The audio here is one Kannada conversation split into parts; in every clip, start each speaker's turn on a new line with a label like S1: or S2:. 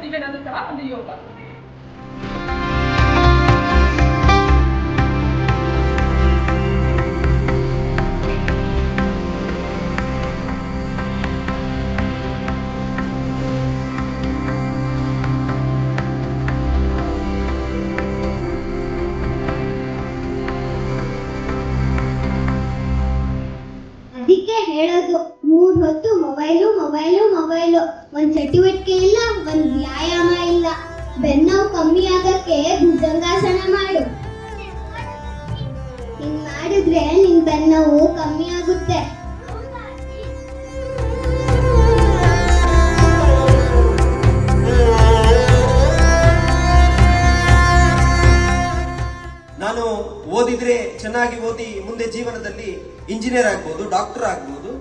S1: ಮದುವೆ ನಂತರ ಒಂದು ಯೋಗ.
S2: ಅದಕ್ಕೆ ಹೇಳೋದು 3 ಹೊತ್ತು ಮೊಬೈಲು ಮೊಬೈಲು ಮೊಬೈಲು. ಒಂದ್ ಚಟುವಟಿಕೆ ಇಲ್ಲ, ಒಂದ್ ವ್ಯಾಯಾಮ ಇಲ್ಲ. ಬೆನ್ನೋವು ಕಮ್ಮಿ ಆಗಕ್ಕೆ ಭುಜಂಗಾಸನ ಮಾಡು. ಹಿಂಗ್ ಮಾಡಿದ್ರೆ ನಿನ್ ಬೆನ್ನೋವು ಕಮ್ಮಿ ಆಗುತ್ತೆ.
S3: ನಾನು ಓದಿದ್ರೆ ಚೆನ್ನಾಗಿ ಓದಿ ಮುಂದೆ ಜೀವನದಲ್ಲಿ ಇಂಜಿನಿಯರ್ ಆಗ್ಬೋದು, ಡಾಕ್ಟರ್ ಆಗ್ಬೋದು,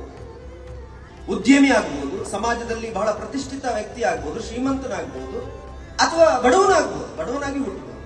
S3: ಉದ್ಯಮಿ ಆಗ್ಬೋದು, ಸಮಾಜದಲ್ಲಿ ಬಹಳ ಪ್ರತಿಷ್ಠಿತ ವ್ಯಕ್ತಿ ಆಗ್ಬೋದು, ಶ್ರೀಮಂತನಾಗ್ಬೋದು ಅಥವಾ ಬಡವನಾಗ್ಬೋದು, ಬಡವನಾಗಿ ಹುಟ್ಟಬಹುದು.